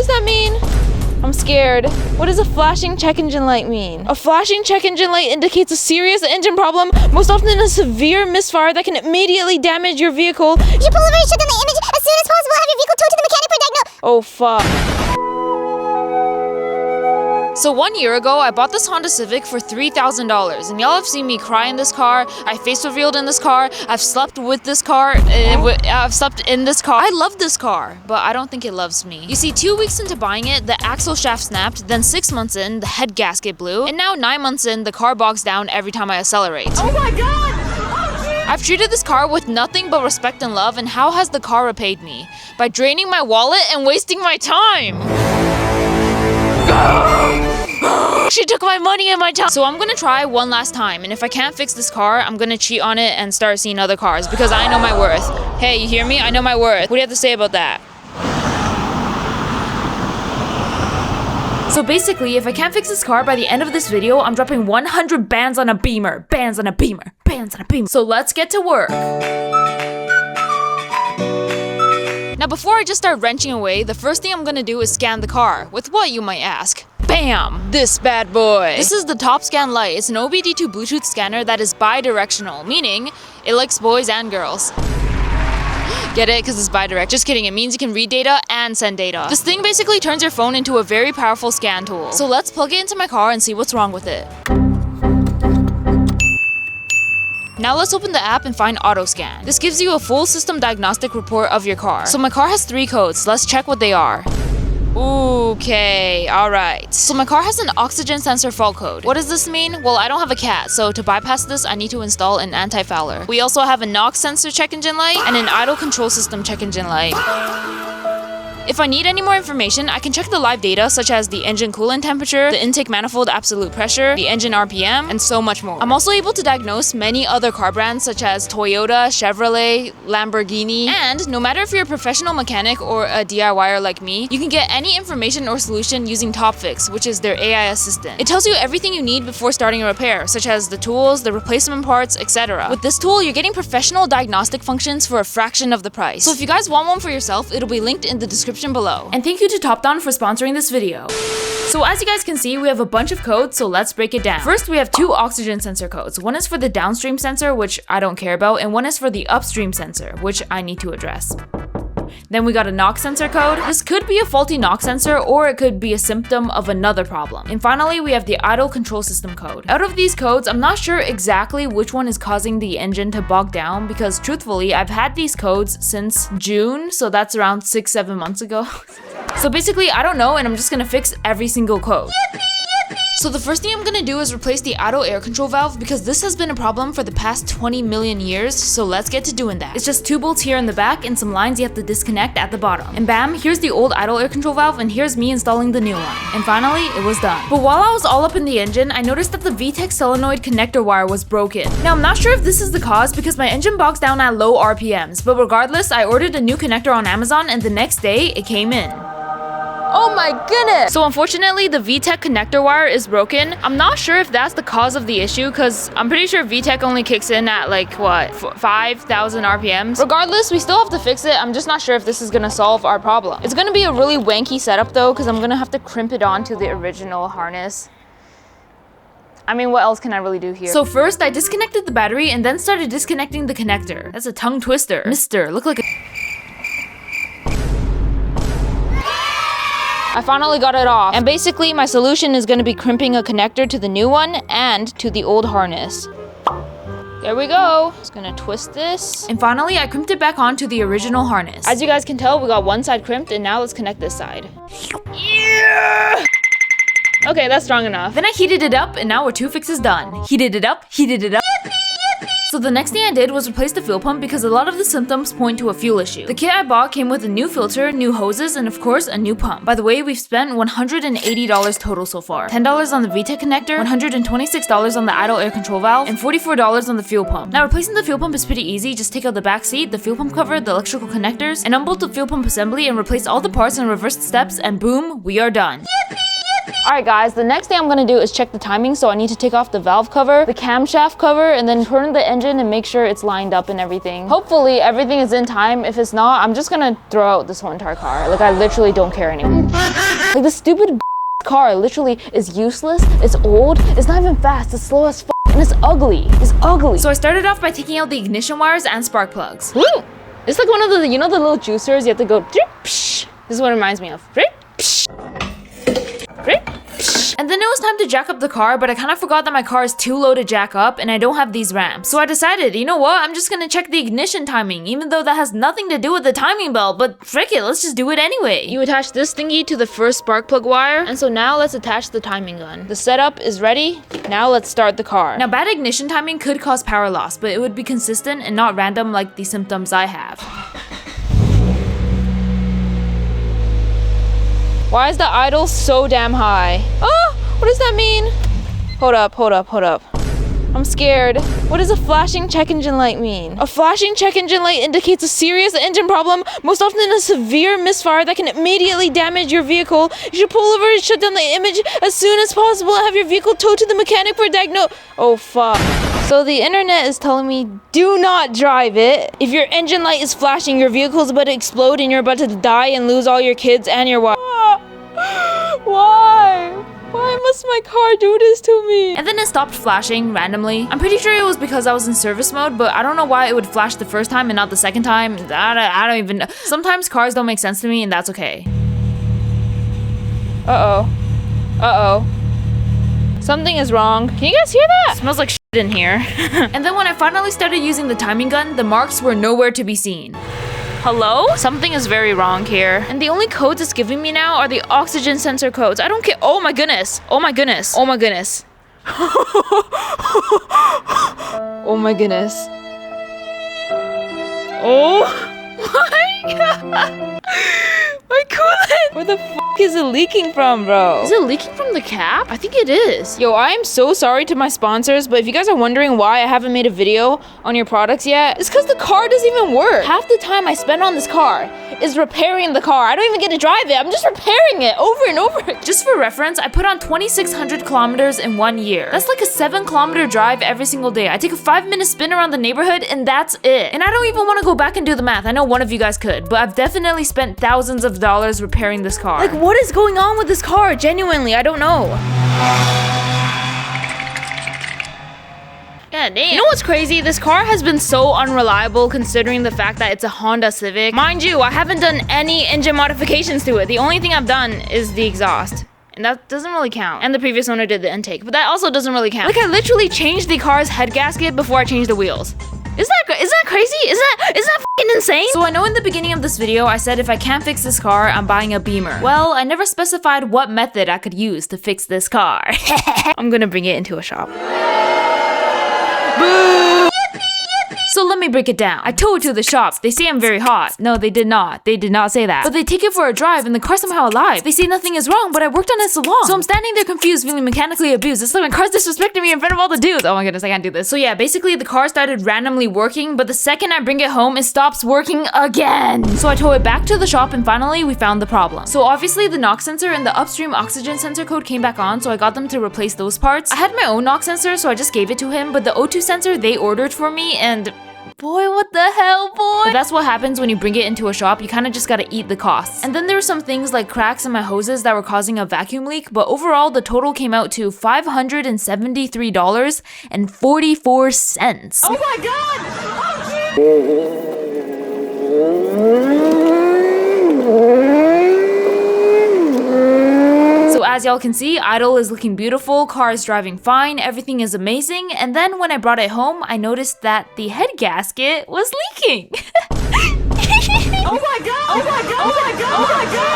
does that mean? I'm scared. What does a flashing check engine light mean? A flashing check engine light indicates a serious engine problem, most often a severe misfire that can immediately damage your vehicle. You pull over and shut down the image as soon as possible. Have your vehicle towed to the mechanic for diagnosis. Oh, fuck. So 1 year ago, I bought this Honda Civic for $3,000, and y'all have seen me cry in this car. I face revealed in this car. I've slept with this car. I've slept in this car. I love this car, but I don't think it loves me. You see, 2 weeks into buying it, the axle shaft snapped. Then 6 months in, the head gasket blew, and now 9 months in, the car bogs down every time I accelerate. Oh my god! Oh, I've treated this car with nothing but respect and love, and how has the car repaid me? By draining my wallet and wasting my time. She took my money and my time. So I'm gonna try one last time, and if I can't fix this car, I'm gonna cheat on it and start seeing other cars because I know my worth. Hey, you hear me? I know my worth. What do you have to say about that? So basically, if I can't fix this car by the end of this video, I'm dropping 100 bands on a Beamer. Bands on a Beamer. Bands on a Beamer. So let's get to work. Now before I just start wrenching away, the first thing I'm gonna do is scan the car. With what, you might ask? Bam! This bad boy! This is the Topscan Lite. It's an OBD2 Bluetooth scanner that is bi-directional, meaning it likes boys and girls. Get it? Because it's bi-direct. Just kidding, it means you can read data and send data. This thing basically turns your phone into a very powerful scan tool. So let's plug it into my car and see what's wrong with it. Now let's open the app and find AutoScan. This gives you a full system diagnostic report of your car. So my car has 3 codes. Let's check what they are. Okay, alright. So my car has an oxygen sensor fault code. What does this mean? Well, I don't have a cat, so to bypass this, I need to install an anti-fouler. We also have a NOx sensor check engine light and an idle control system check engine light. If I need any more information, I can check the live data such as the engine coolant temperature, the intake manifold absolute pressure, the engine RPM, and so much more. I'm also able to diagnose many other car brands such as Toyota, Chevrolet, Lamborghini, and no matter if you're a professional mechanic or a DIYer like me, you can get any information or solution using TopFix, which is their AI assistant. It tells you everything you need before starting a repair, such as the tools, the replacement parts, etc. With this tool, you're getting professional diagnostic functions for a fraction of the price. So if you guys want one for yourself, it'll be linked in the description below. And thank you to TopDon for sponsoring this video. So as you guys can see, we have a bunch of codes, so let's break it down. First, we have 2 oxygen sensor codes. One is for the downstream sensor, which I don't care about, and one is for the upstream sensor, which I need to address. Then we got a NOx sensor code. This could be a faulty NOx sensor, or it could be a symptom of another problem. And finally, we have the idle control system code. Out of these codes, I'm not sure exactly which one is causing the engine to bog down because truthfully, I've had these codes since June, so that's around 6-7 months ago. So basically, I don't know, and I'm just gonna fix every single code. So the first thing I'm gonna do is replace the idle air control valve because this has been a problem for the past 20 million years, so let's get to doing that. It's just 2 bolts here in the back and some lines you have to disconnect at the bottom. And bam, here's the old idle air control valve and here's me installing the new one. And finally, it was done. But while I was all up in the engine, I noticed that the VTEC solenoid connector wire was broken. Now I'm not sure if this is the cause because my engine bogs down at low RPMs, but regardless, I ordered a new connector on Amazon and the next day, it came in. Oh my goodness! So unfortunately, the VTEC connector wire is broken. I'm not sure if that's the cause of the issue because I'm pretty sure VTEC only kicks in at like, what, 5,000 RPMs? Regardless, we still have to fix it. I'm just not sure if this is gonna solve our problem. It's gonna be a really wanky setup though because I'm gonna have to crimp it onto the original harness. I mean, what else can I really do here? So first, I disconnected the battery and then started disconnecting the connector. That's a tongue twister. Mister, look like a... I finally got it off. And basically, my solution is gonna be crimping a connector to the new one and to the old harness. There we go. Just gonna twist this. And finally, I crimped it back onto the original harness. As you guys can tell, we got one side crimped and now let's connect this side. Yeah! Okay, that's strong enough. Then I heated it up and now we're 2 fixes done. Heated it up, heated it up. So the next thing I did was replace the fuel pump because a lot of the symptoms point to a fuel issue. The kit I bought came with a new filter, new hoses, and of course a new pump. By the way, we've spent $180 total so far. $10 on the VTEC connector, $126 on the idle air control valve, and $44 on the fuel pump. Now replacing the fuel pump is pretty easy. Just take out the back seat, the fuel pump cover, the electrical connectors, and unbolt the fuel pump assembly and replace all the parts in reversed steps, and boom, we are done. Alright guys, the next thing I'm gonna do is check the timing, so I need to take off the valve cover, the camshaft cover, and then turn the engine and make sure it's lined up and everything. Hopefully everything is in time. If it's not, I'm just gonna throw out this whole entire car. Like I literally don't care anymore. Like this stupid car literally is useless, it's old, it's not even fast, it's slow as f***, and it's ugly. It's ugly. So I started off by taking out the ignition wires and spark plugs. Woo! It's like one of the, you know the little juicers, you have to go drip, psh. This is what it reminds me of. Drip, psh. Drip, psh. And then it was time to jack up the car, but I kind of forgot that my car is too low to jack up and I don't have these ramps. So I decided, you know what, I'm just gonna check the ignition timing, even though that has nothing to do with the timing belt, but frick it, let's just do it anyway. You attach this thingy to the first spark plug wire, and so now let's attach the timing gun. The setup is ready, now let's start the car. Now bad ignition timing could cause power loss, but it would be consistent and not random like the symptoms I have. Why is the idle so damn high? Oh, what does that mean? Hold up. I'm scared. What does a flashing check engine light mean? A flashing check engine light indicates a serious engine problem, most often a severe misfire that can immediately damage your vehicle. You should pull over and shut down the image as soon as possible and have your vehicle towed to the mechanic for diagnosis. Oh fuck. So the internet is telling me do not drive it. If your engine light is flashing, your vehicle is about to explode and you're about to die and lose all your kids and your wife. Why? Why must my car do this to me? And then it stopped flashing randomly. I'm pretty sure it was because I was in service mode, but I don't know why it would flash the first time and not the second time. I don't even know. Sometimes cars don't make sense to me and that's okay. Uh-oh. Something is wrong. Can you guys hear that? It smells like shit in here. And then when I finally started using the timing gun, the marks were nowhere to be seen. Hello? Something is very wrong here. And the only codes it's giving me now are the oxygen sensor codes. I don't care. Oh my goodness. Oh my goodness. Oh my goodness. Oh my goodness. Oh my god. My coolant! Where the f is it leaking from, bro? Is it leaking from the cap? I think it is. Yo, I am so sorry to my sponsors, but if you guys are wondering why I haven't made a video on your products yet, it's because the car doesn't even work. Half the time I spend on this car is repairing the car. I don't even get to drive it. I'm just repairing it over and over. Just for reference, I put on 2,600 kilometers in 1 year. That's like a 7-kilometer drive every single day. I take a 5-minute spin around the neighborhood and that's it. And I don't even want to go back and do the math. I know one of you guys could, but I've definitely spent thousands of dollars repairing this car. Like, what is going on with this car? Genuinely, I don't know. God damn. You know what's crazy? This car has been so unreliable considering the fact that it's a Honda Civic. Mind you, I haven't done any engine modifications to it. The only thing I've done is the exhaust. And that doesn't really count. And the previous owner did the intake, but that also doesn't really count. Like, I literally changed the car's head gasket before I changed the wheels. Is that crazy? Is that fucking insane? So I know in the beginning of this video, I said if I can't fix this car, I'm buying a Beamer. Well, I never specified what method I could use to fix this car. I'm gonna bring it into a shop. Boo! So let me break it down. I towed to the shop. They say I'm very hot. No, they did not. They did not say that. But they take it for a drive and the car's somehow alive. They say nothing is wrong, but I worked on it so long. So I'm standing there confused, feeling mechanically abused. It's like my car's disrespecting me in front of all the dudes. Oh my goodness, I can't do this. So yeah, basically the car started randomly working, but the second I bring it home, it stops working again. So I tow it back to the shop and finally we found the problem. So obviously the NOx sensor and the upstream oxygen sensor code came back on, so I got them to replace those parts. I had my own NOx sensor, so I just gave it to him, but the O2 sensor they ordered for me and boy, what the hell, boy? But that's what happens when you bring it into a shop. You kind of just gotta eat the costs. And then there were some things like cracks in my hoses that were causing a vacuum leak, but overall the total came out to $573.44. Oh my god! Oh, So as y'all can see, idle is looking beautiful, car is driving fine, everything is amazing, and then when I brought it home, I noticed that the head gasket was leaking. oh my god! Oh my god! Oh my god! Oh my god!